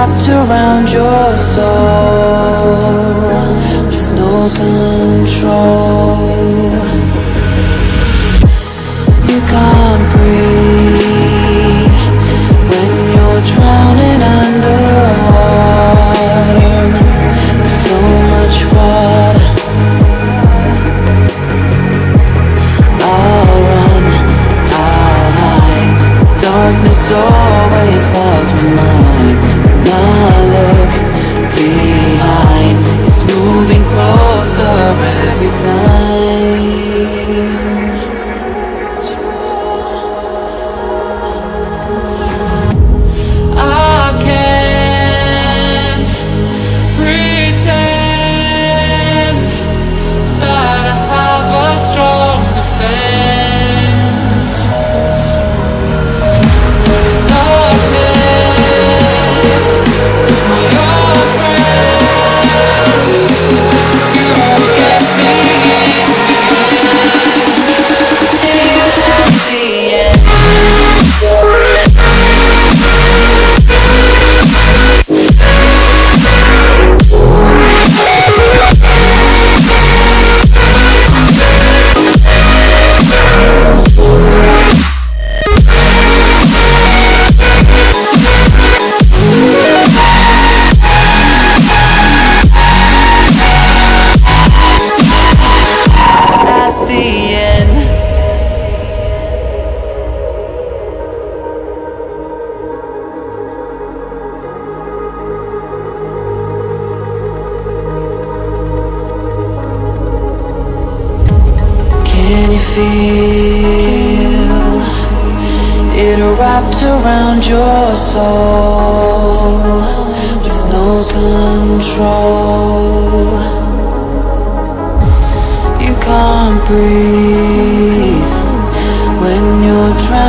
wrapped around your soul with no control. You can't breathe when you're drowning underwater. There's so much water. I'll run, I'll hide. Darkness always clouds my mind. When I look behind, it's moving closer every time. I can't pretend that I have a strong defense. Darkness, my old friend, you get me till the end. At the end. Can you feel it wrapped around your soul with no control? You can't breathe when you're drowning